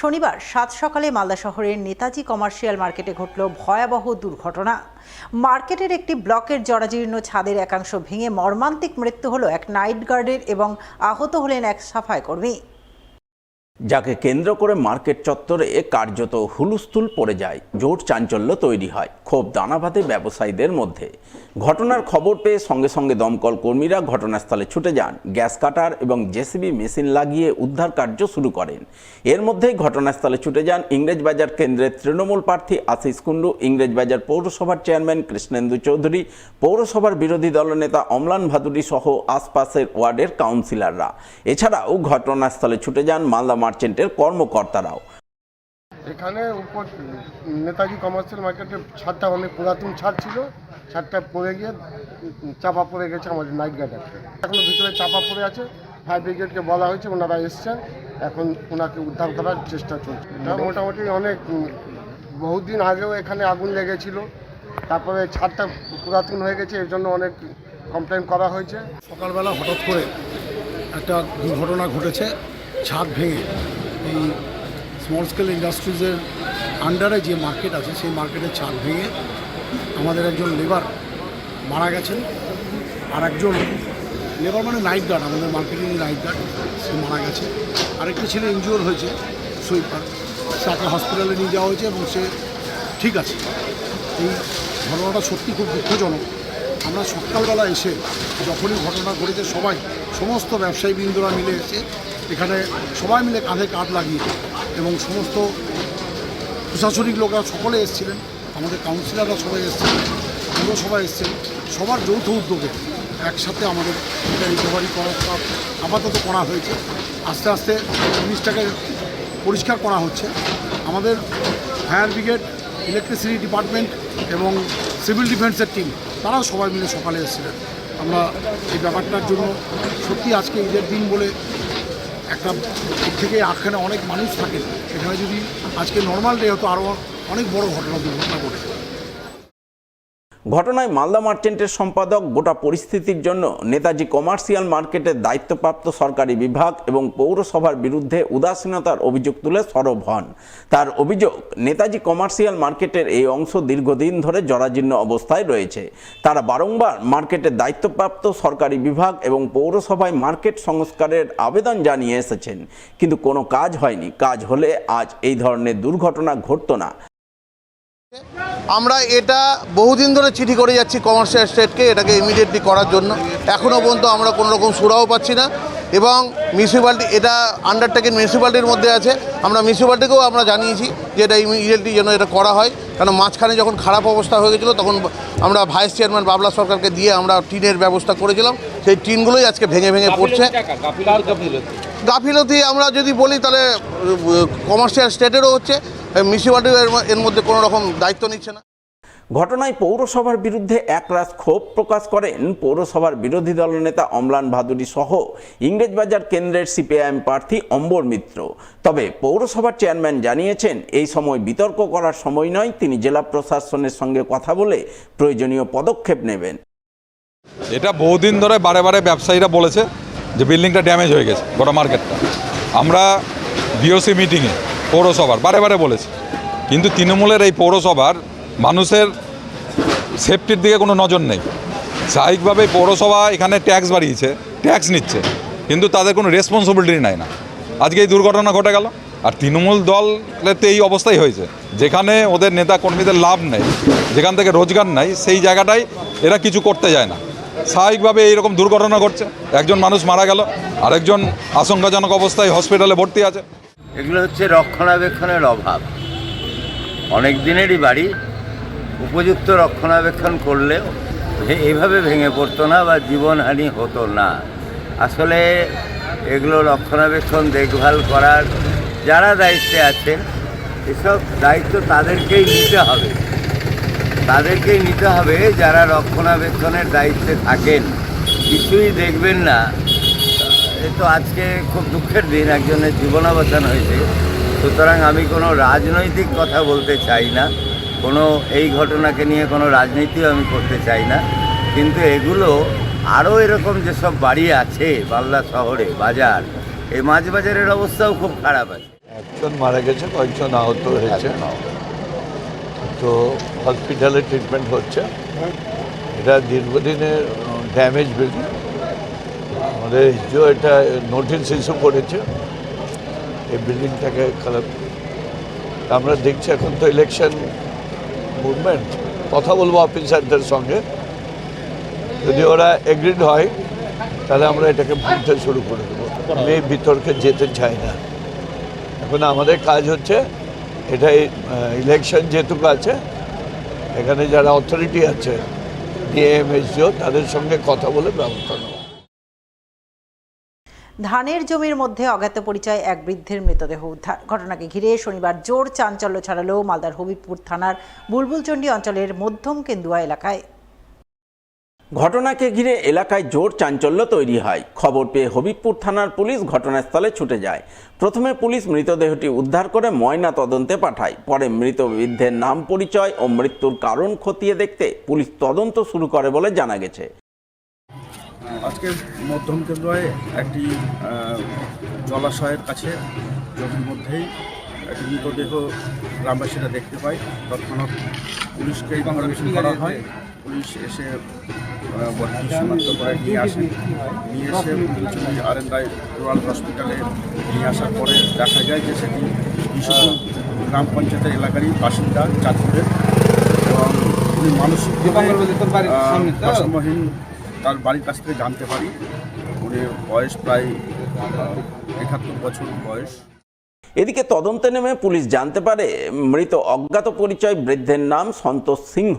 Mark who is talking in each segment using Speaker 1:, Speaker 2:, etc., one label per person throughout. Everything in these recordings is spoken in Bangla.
Speaker 1: শনিবার সাত সকালে মালদা শহরের নেতাজি কমার্শিয়াল মার্কেটে ঘটল ভয়াবহ দুর্ঘটনা। মার্কেটের একটি ব্লকের জরাজীর্ণ ছাদের একাংশ ভেঙে মর্মান্তিক মৃত্যু হলো এক নাইট গার্ডের এবং আহত হলেন এক সাফাই কর্মী,
Speaker 2: যাকে কেন্দ্র করে মার্কেট চত্বরে কার্যত হুলস্থুল পড়ে যায়। জোর চাঞ্চল্য তৈরি হয়, ক্ষোভ দানা বাঁধে ব্যবসায়ীদের মধ্যে। ঘটনার খবর পেয়ে সঙ্গে সঙ্গে দমকল কর্মীরা ঘটনাস্থলে ছুটে যান, গ্যাস কাটার এবং জেসিবি মেশিন লাগিয়ে উদ্ধার কার্য শুরু করেন। এর মধ্যেই ঘটনাস্থলে ছুটে যান ইংরেজবাজার কেন্দ্রের তৃণমূল প্রার্থী আশিস কুণ্ডু, ইংরেজবাজার পৌরসভার চেয়ারম্যান কৃষ্ণেন্দু চৌধুরী, পৌরসভার বিরোধী দলনেতা অম্লান ভাদুড়ী সহ আশপাশের ওয়ার্ডের কাউন্সিলররা। এছাড়াও ঘটনাস্থলে ছুটে যান মালদা মার্চেন্টের কর্মকর্তারাও।
Speaker 3: এখানে উপর নেতাজি কমার্শিয়াল মার্কেটের ছাদটা অনেক পুরাতন ছাদ ছিল, ছাদটা পড়ে গিয়ে চাপা পড়ে গেছে আমাদের নাইট গার্ডার। এখনো ভিতরে চাপা পড়ে আছে। ফায়ার ব্রিগেডকে বলা হয়েছে, ওনারা এসছেন, এখন ওনাকে উদ্ধার করার চেষ্টা চলছে। মোটামুটি অনেক বহুদিন আগেও এখানে আগুন লেগেছিল, তারপরে ছাদটা পুরাতন হয়ে গেছে, এর জন্য অনেক কমপ্লেন করা হয়েছে।
Speaker 4: সকালবেলা হঠাৎ করে একটা দুর্ঘটনা ঘটেছে, ছাদ ভেঙে এই স্মল স্কেল ইন্ডাস্ট্রিজের আন্ডারে যে মার্কেট আছে সেই মার্কেটের ছাদ ভেঙে আমাদের একজন লেবার মারা গেছেন, আর একজন লেবার মানে নাইট গার্ড, আমাদের মার্কেটিং নাইট গার্ড, সে মারা গেছে। আরেকটি ছেলে ইনজিওর হয়েছে, সুইপার, তাকে হসপিটালে নিয়ে যাওয়া হয়েছে এবং সে ঠিক আছে। এই ঘটনাটা সত্যি খুব দুঃখজনক। আমরা সকালবেলা এসে যখনই ঘটনা ঘটেছে সমস্ত ব্যবসায়ীবৃন্দরা মিলে এসে এখানে সবাই মিলে কাঁধে কাঁধ লাগিয়ে এবং সমস্ত প্রশাসনিক লোকরা সকলে এসেছিলেন, আমাদের কাউন্সিলররা সবাই এসেছিলেন, পৌরসভা এসেছেন, সবার যৌথ উদ্যোগে একসাথে আমাদের এটা রিকভারি করার আপাতত করা হয়েছে। আস্তে আস্তে জিনিসটাকে পরিষ্কার করা হচ্ছে। আমাদের ফায়ার ব্রিগেড, ইলেকট্রিসিটি ডিপার্টমেন্ট এবং সিভিল ডিফেন্সের টিম, তারাও সবাই মিলে সকালে এসেছিলেন। আমরা এই ব্যাপারটার জন্য সত্যি আজকে ঈদের দিন বলে একটা থেকে এখানে অনেক মানুষ থাকেন, এখানে যদি আজকে নর্মাল ডে হতো আরও অনেক বড় দুর্ঘটনা ঘটে।
Speaker 2: ঘটনায় মালদা মার্চেন্টের সম্পাদক গোটা পরিস্থিতির জন্য নেতাজি কমার্শিয়াল মার্কেটের দায়িত্বপ্রাপ্ত সরকারি বিভাগ এবং পৌরসভার বিরুদ্ধে উদাসীনতার অভিযোগ তুলে সরব হন। তার অভিযোগ, নেতাজি কমার্শিয়াল মার্কেটের এই অংশ দীর্ঘদিন ধরে জরাজীর্ণ অবস্থায় রয়েছে। তারা বারংবার মার্কেটের দায়িত্বপ্রাপ্ত সরকারি বিভাগ এবং পৌরসভায় মার্কেট সংস্কারের আবেদন জানিয়ে এসেছেন, কিন্তু কোনো কাজ হয়নি। কাজ হলে আজ এই ধরনের দুর্ঘটনা ঘটতো না।
Speaker 5: আমরা এটা বহুদিন ধরে চিঠি করে যাচ্ছি কমার্শিয়াল স্টেটকে, এটাকে ইমিডিয়েটলি করার জন্য। এখনও পর্যন্ত আমরা কোনো রকম সুরাও পাচ্ছি না এবং মিউনিসিপ্যালিটি, এটা আন্ডারটেকেন মিউনিসিপ্যালিটির মধ্যে আছে। আমরা মিউনিসিপ্যালিটিকেও আমরা জানিয়েছি যে এটা ইমিডিয়েটলি যেন এটা করা হয়, কারণ মাঝখানে যখন খারাপ অবস্থা হয়ে গেছিলো তখন আমরা ভাইস চেয়ারম্যান বাবলা সরকারকে দিয়ে আমরা টিনের ব্যবস্থা করেছিলাম। সেই টিনগুলোই আজকে ভেঙে ভেঙে পড়ছে। গাফিলতি আমরা যদি বলি তাহলে কমার্শিয়াল স্টেটেরও হচ্ছে, মিউনিসিপ্যালিটি এর মধ্যে কোনো রকম দায়িত্ব নিচ্ছে না।
Speaker 2: ঘটনায় পৌরসভার বিরুদ্ধে একরাশ ক্ষোভ প্রকাশ করেন পৌরসভার বিরোধী দলনেতা অম্লান ভাদুড়ী সহ ইংরেজবাজার কেন্দ্রের সিপিআইএম প্রার্থী অম্বর মিত্র। তবে পৌরসভার চেয়ারম্যান জানিয়েছেন এই সময় বিতর্ক করার সময় নয়, তিনি জেলা প্রশাসনের সঙ্গে কথা বলে প্রয়োজনীয় পদক্ষেপ নেবেন।
Speaker 6: এটা বহুদিন ধরে বারে বারে ব্যবসায়ীরা বলেছে যে বিল্ডিংটা ড্যামেজ হয়ে গেছে, গোটা মার্কেটটা। আমরা বিওসি মিটিংয়ে পৌরসভার বারে বারে বলেছি, কিন্তু তৃণমূলের এই পৌরসভার মানুষের সেফটির দিকে কোনো নজর নেই। স্বাভাবিকভাবে পৌরসভা এখানে ট্যাক্স বাড়িয়েছে, ট্যাক্স নিচ্ছে, কিন্তু তাদের কোনো রেসপন্সিবিলিটি নেয় না। আজকে এই দুর্ঘটনা ঘটে গেল, আর তৃণমূল দলেতে এই অবস্থাই হয়েছে, যেখানে ওদের নেতা কর্মীদের লাভ নেই, যেখান থেকে রোজগার নাই, সেই জায়গাটায় এরা কিছু করতে যায় না। স্বাভাবিকভাবে এইরকম দুর্ঘটনা ঘটছে, একজন মানুষ মারা গেল, আরেকজন আশঙ্কাজনক অবস্থায় হসপিটালে ভর্তি আছে।
Speaker 7: এগুলো হচ্ছে রক্ষণাবেক্ষণের অভাব। অনেক দিনেরই বাড়ি, উপযুক্ত রক্ষণাবেক্ষণ করলে এইভাবে ভেঙে পড়তো না বা জীবনহানি হতো না। আসলে এগুলো রক্ষণাবেক্ষণ দেখভাল করার যারা দায়িত্বে আছেন, এসব দায়িত্ব তাদেরকেই নিতে হবে, যারা রক্ষণাবেক্ষণের দায়িত্বে থাকেন। কিছুই দেখবেন না। তো আজকে খুব দুঃখের দিন, একজনের জীবনাবসান হয়েছে। সুতরাং আমি কোনো রাজনৈতিক কথা বলতে চাই না, এই ঘটনাকে নিয়ে কোনো রাজনীতিও আমি করতে চাই না। কিন্তু এগুলো আরও এরকম যেসব বাড়ি আছে মালদা শহরে, বাজার, এই মাছ বাজারের অবস্থাও খুব খারাপ আছে।
Speaker 8: একজন মারা গেছে, কয়েকজন আহত হয়েছে, তো হসপিটালে ট্রিটমেন্ট হচ্ছে। এটা দীর্ঘদিনের ড্যামেজ বিল্ডিং, আমাদের এসডিও এটা নোটিশ ইস্যু করেছে এই বিল্ডিংটাকে খারাপ। আমরা দেখছি এখন তো ইলেকশন মুভমেন্ট, কথা বলবো অফিসারদের সঙ্গে, যদি ওরা এগ্রিড হয় তাহলে আমরা এটাকে বুঝতে শুরু করে দেবো। আমি এই বিতর্কে যেতে চাই না। এখন আমাদের কাজ হচ্ছে এটা ইলেকশন যেটুকু আছে, এখানে যারা অথরিটি আছে ডিএম এসডিও তাদের সঙ্গে কথা বলে ব্যবস্থা নেওয়া।
Speaker 1: ধানের জমির মধ্যে অজ্ঞাত পরিচয় এক বৃদ্ধের মৃতদেহ উদ্ধার। ঘটনাকে ঘিরে শনিবার জোর চাঞ্চল্য ছড়ালো মালদার হবিবপুর থানার বুলবুলচন্ডী অঞ্চলের মধ্যম কেন্দুয়া এলাকায়।
Speaker 2: ঘটনাকে ঘিরে এলাকায় জোর চাঞ্চল্য তৈরি হয়। খবর পেয়ে হবিবপুর থানার পুলিশ ঘটনাস্থলে ছুটে যায়। প্রথমে পুলিশ মৃতদেহটি উদ্ধার করে ময়না তদন্তে পাঠায়। পরে মৃত বৃদ্ধের নাম পরিচয় ও মৃত্যুর কারণ খতিয়ে দেখতে পুলিশ তদন্ত শুরু করে বলে জানা গেছে।
Speaker 9: আজকে মধ্যম কেন্দ্রায় একটি জলাশয়ের কাছে জমির মধ্যেই একটি মৃতদেহ গ্রামবাসীরা দেখতে পায়। তৎক্ষণাৎ পুলিশকে ইনফরমেশন করা হয়। পুলিশ এসে বডি শনাক্ত করে নিয়ে আসে। নিয়ে এসে বুলবুলচন্ডী আরএনআই রুরাল হসপিটালে নিয়ে আসার পরে দেখা যায় যে সেটি বিশুপুর গ্রাম পঞ্চায়েতের এলাকারই বাসিন্দা চাঁদপুরের, এবং উনি মানসিক ভারসাম্যহীন তার বাড়ির কাছ থেকে জানতে পারি। উনি বয়স প্রায় ৭১ বছর বয়স।
Speaker 2: এদিকে তদন্তে নেমে পুলিশ জানতে পারে মৃত অজ্ঞাত পরিচয় বৃদ্ধের নাম সন্তোষ সিংহ,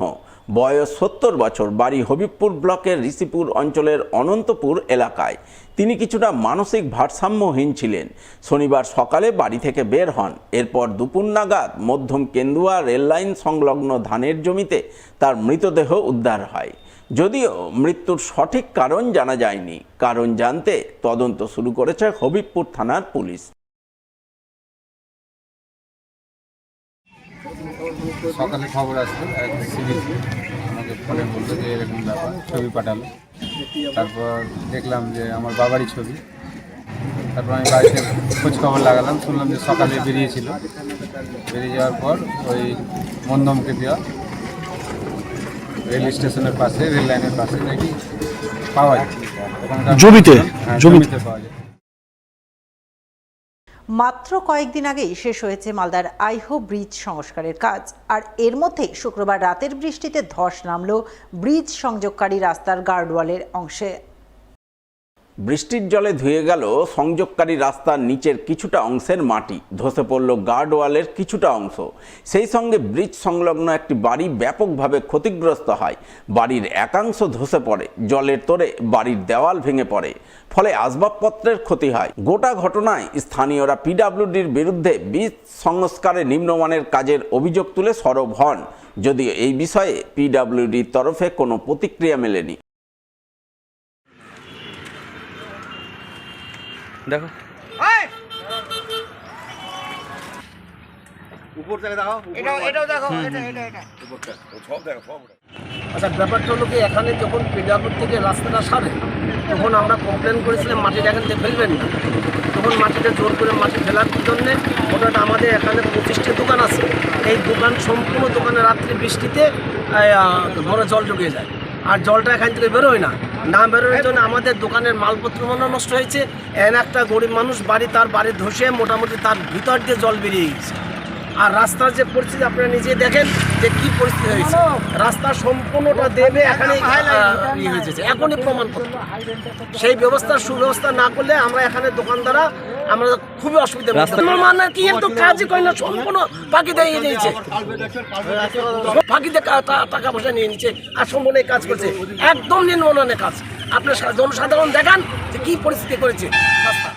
Speaker 2: বয়স ৭০ বছর, বাড়ি হবিবপুর ব্লকের ঋষিপুর অঞ্চলের অনন্তপুর এলাকায়। তিনি কিছুটা মানসিক ভারসাম্যহীন ছিলেন। শনিবার সকালে বাড়ি থেকে বের হন। এরপর দুপুর নাগাদ মধ্যম কেন্দুয়া রেললাইন সংলগ্ন ধানের জমিতে তার মৃতদেহ উদ্ধার হয়। যদিও মৃত্যুর সঠিক কারণ জানা যায়নি। কারণ জানতে তদন্ত শুরু করেছে হবিবপুর থানার পুলিশ।
Speaker 10: সকালে খবর আসলো, এক সিভিক আমাকে ফোনে বললো যে এরকম ব্যাপার, ছবি পাঠালো। তারপর দেখলাম যে আমার বাবারই ছবি। তারপর আমি বাড়িতে খোঁজ খবর লাগালাম, শুনলাম যে সকালে বেরিয়েছিল। বেরিয়ে যাওয়ার পর ওই মধ্যমকে দেওয়া রেল স্টেশনের পাশে, রেল লাইনের পাশে নাকি পাওয়া যায়, জমিতে পাওয়া যায়।
Speaker 1: মাত্র কয়েকদিন আগেই শেষ হয়েছে মালদার আইহো ব্রিজ সংস্কারের কাজ। আর এর মধ্যে শুক্রবার রাতের বৃষ্টিতে ধস নামল ব্রিজ সংযোগকারী রাস্তার গার্ডওয়ালের অংশে।
Speaker 2: বৃষ্টির জলে ধুয়ে গেল সংযোগকারী রাস্তার নিচের কিছুটা অংশের মাটি, ধসে পড়ল গার্ডওয়ালের কিছুটা অংশ। সেই সঙ্গে ব্রিজ সংলগ্ন একটি বাড়ি ব্যাপকভাবে ক্ষতিগ্রস্ত হয়। বাড়ির একাংশ ধসে পড়ে, জলের তোড়ে বাড়ির দেওয়াল ভেঙে পড়ে, ফলে আসবাবপত্রের ক্ষতি হয়। গোটা ঘটনায় স্থানীয়রা পিডব্লিউডির বিরুদ্ধে ব্রিজ সংস্কারে নিম্নমানের কাজের অভিযোগ তুলে সরব হন। যদিও এই বিষয়ে পিডব্লিউডির তরফে কোনো প্রতিক্রিয়া মেলেনি।
Speaker 5: দেখো উপর থেকে দেখো, এটাও দেখো,
Speaker 11: আচ্ছা, ব্যাপারটা হলো কি, এখানে যখন পিডব্লিউ থেকে রাস্তাটা সারে তখন আমরা কমপ্লেন করেছিলাম মাটিটা এখান থেকে ফেলবেন না। তখন মাটিটা জোর করে মাটি ফেলার জন্যে ওটা আমাদের এখানে 25টি দোকান আছে। এই দোকান সম্পূর্ণ দোকানে রাত্রি বৃষ্টিতে ঘরে জল ঢুকে যায়, আর জলটা এখান থেকে বেরোয় না। না বেরোনোর জন্য আমাদের দোকানের মালপত্র নষ্ট হয়েছে। একটা গরিব মানুষ তার বাড়ি ধসে মোটামুটি তার ভিতর দিয়ে জল বেরিয়ে গেছে। আর রাস্তার যে পরিস্থিতি আপনারা নিজে দেখেন যে কি পরিস্থিতি হয়েছে। রাস্তা সম্পূর্ণটা দেবে এখানে হয়েছে, এখনই প্রমাণপত্র। সেই সুব্যবস্থা না করলে আমরা এখানে দোকানদাররা আমরা খুবই অসুবিধা মানে কি, একটু কাজই করে না, সম্পূর্ণ ফাঁকি দিয়ে দিয়েছে, ফাঁকিতে টাকা পয়সা নিয়ে নিচ্ছে আর সম্পূর্ণ কাজ করছে। একদম নিম্নমানের কাজ। আপনার জনসাধারণ দেখান যে কি পরিস্থিতি করেছে রাস্তা।